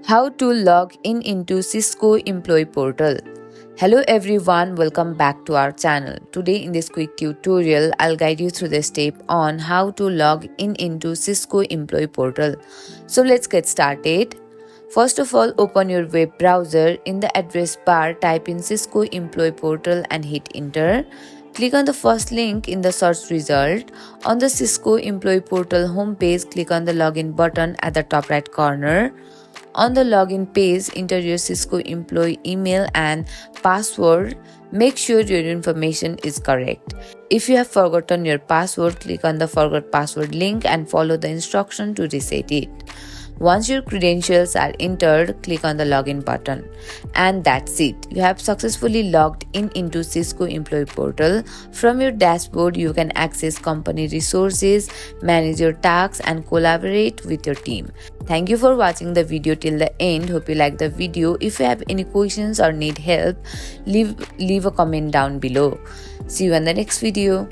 How to log in into Cisco Employee Portal. Hello everyone, welcome back to our channel. Today in this quick tutorial, I'll guide you through the step on how to log in into Cisco Employee Portal. So let's get started. First of all, open your web browser. In the address bar, type in Cisco Employee Portal and hit enter. Click on the first link in the search result. On the Cisco Employee Portal homepage, click on the login button at the top right corner. On the login page, enter your Cisco employee email and password. Make sure your information is correct. If you have forgotten your password, click on the forgot password link and follow the instruction to reset it. Once your credentials are entered, click on the login button. And that's it. You have successfully logged in into Cisco Employee Portal. From your dashboard, you can access company resources, manage your tasks, and collaborate with your team. Thank you for watching the video till the end. Hope you like the video. If you have any questions or need help, leave a comment down below. See you in the next video.